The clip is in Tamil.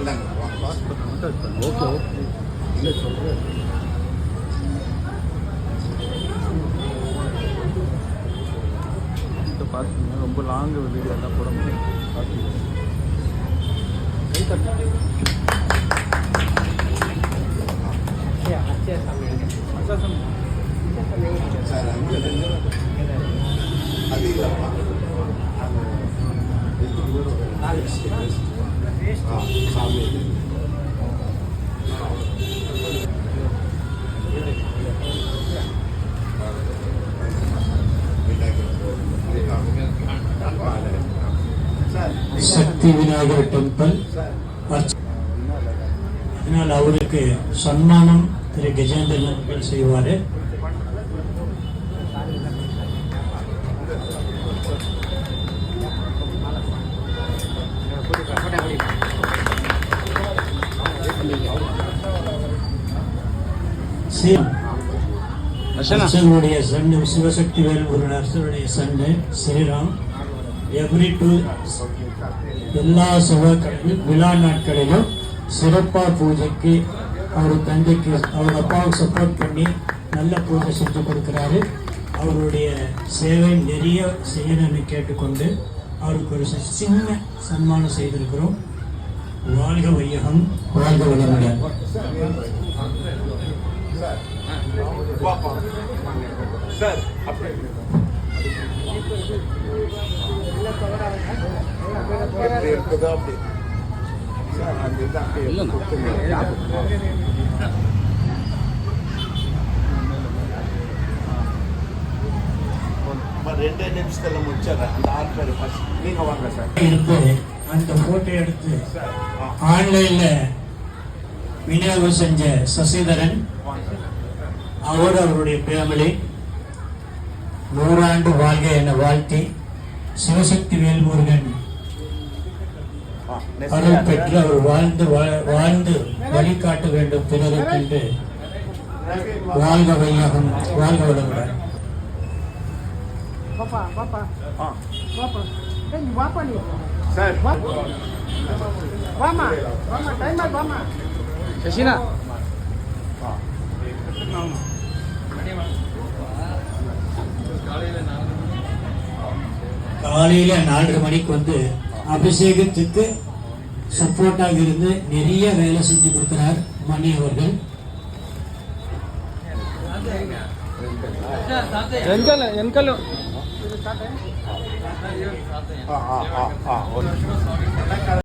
ஓகே இல்லை சொல்கிறேன். பார்த்தீங்கன்னா ரொம்ப லாங்கு வீடியோ எல்லாம் போட முடியும். சக்தி விநாயகர் டெம்பிள். அதனால் அவருக்கு சன்மானம் திரு கஜேந்திரன் அவர்கள் செய்வார். அர்ச்சனுடைய சன் சிவசக்தி வேல்முருகன் அர்ச்சனுடைய சன்னு ஸ்ரீராம் எல்லா செவ்வாய்க்கிழமையும் விழா நாட்களிலும் சிறப்பாக பூஜைக்கு அவர் தந்தைக்கு அவர் அப்பாவுக்கு சப்போர்ட் பண்ணி நல்ல பூஜை செஞ்சு கொடுக்குறாரு. அவருடைய சேவை நிறைய செய்யணும்னு கேட்டுக்கொண்டு அவருக்கு ஒரு சின்ன சன்மானம் செய்திருக்கிறோம். வாழ்க வையகம், வாழ்க வளமுடன். அந்த போட்டோ எடுத்து ஆன்லைன்ல விநியோகம் செஞ்ச சசிதரன் அவர் அவருடைய ஃபேமிலி 100 ஆண்டு வாழ்க என வாழ்த்தி சிவசக்தி வேல்முருகன் அருள் பெற்று அவர் வாழ்ந்து வழிகாட்ட வேண்டும் பிறருக்கு என்று வாழ்க வையகம், வாழ்க வளமுடன். சசினா காலையில 4:30 மணிக்கு வந்து அபிஷேகத்துக்கு சப்போர்ட்டாக இருந்து நிறைய வேலை செஞ்சு கொடுக்கிறார் மணி அவர்கள்.